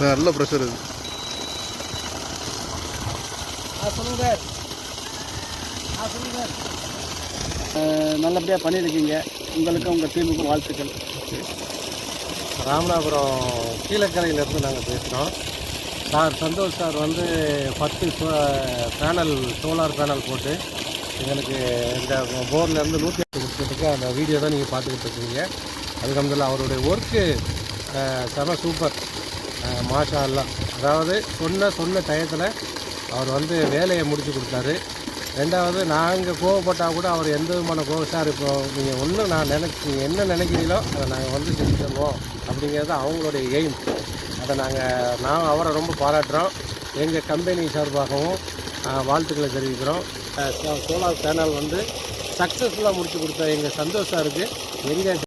நல்ல ப்ரெஷர் இது. சொல்லுங்க சொல்லுங்க. நல்லபடியாக பண்ணியிருக்கீங்க. உங்களுக்கும் உங்கள் டீமுக்கும் வாழ்த்துக்கள். ராமநாதபுரம் கீழக்கரையிலேருந்து நாங்கள் பேசுகிறோம். சார் சந்தோஷ் சார் வந்து 10 பேனல் சோலார் பேனல் போட்டு எங்களுக்கு இந்த போர்லேருந்து 108 கொடுத்ததுக்கு அந்த வீடியோ தான் நீங்கள் பார்த்துக்கிட்டு இருக்கீங்க. அதுக்கு அவருடைய ஒர்க்கு செம சூப்பர், மாஷா அல்லா. அதாவது சொன்ன டயத்தில் அவர் வந்து வேலையை முடித்து கொடுத்தாரு. ரெண்டாவது நாங்கள் கோவப்பட்டால் கூட அவர் எந்த விதமான சார் இப்போ நீங்கள் ஒன்று நீங்கள் என்ன நினைக்கிறீங்களோ அதை நாங்கள் வந்து செஞ்சு தருவோம் அப்படிங்கிறது அவங்களுடைய எய்ம். அதை நான் அவரை ரொம்ப பாராட்டுறோம். எங்கள் கம்பெனி சார்பாகவும் வாழ்த்துக்களை தெரிவிக்கிறோம். சோலார் பேனல் வந்து சக்ஸஸ்ஃபுல்லாக முடித்து கொடுத்த எங்கள் சந்தோஷ் சாருக்கு எங்கள்